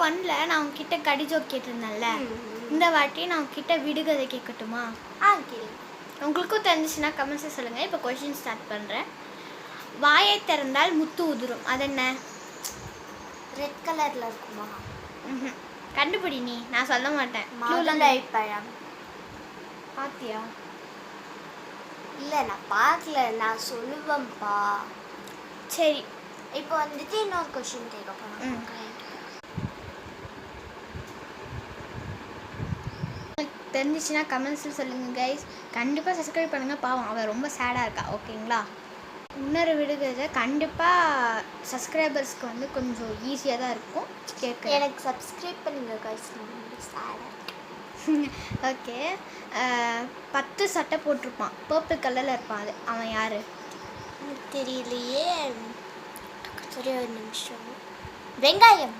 1ல நான் உங்ககிட்ட கடி ஜோக் கேட்டிருந்தேன்ல, இந்த வாட்டி நான் உங்ககிட்ட விடுகதை கேட்கட்டுமா? கேளு. உங்களுக்கும் தெரிஞ்சிச்சுன்னா கமெண்ட்ஸில் சொல்லுங்கள். இப்போ கொஷின் ஸ்டார்ட் பண்ணுறேன். வாயை திறந்தால் முத்து உதிரும், அது என்ன? ரெட் கலரில் இருக்குமா? கண்டுபிடி நீ, நான் சொல்ல மாட்டேன். மாதுளை பழம். பாத்தியா? இல்லை, நான் பார்க்கல, நான் சொல்லுவேன்ப்பா. சரி, இப்போ வந்துட்டு இன்னொரு கொஷின் கேட்க போகிறோம். தெரிஞ்சிச்சுன்னா கமெண்ட்ஸில் சொல்லுங்கள் கைஸ். கண்டிப்பாக சப்ஸ்கிரைப் பண்ணுங்கள். பாவம், அவள் ரொம்ப சேடாக இருக்கா. ஓகேங்களா? இன்னொரு விடுகதை கண்டிப்பாக சப்ஸ்கிரைபர்ஸ்க்கு வந்து கொஞ்சம் ஈஸியாக தான் இருக்கும் கேட்க. எனக்கு சப்ஸ்கிரைப் பண்ணுங்க கைஸ், ரொம்ப சேடாக. ஓகே. 10 சட்டை போட்டிருப்பான், பர்பிள் கலரில் இருப்பான், அது அவன் யார்? தெரியலையே. சரி, ஒரு நிமிஷம். வெங்காயம்.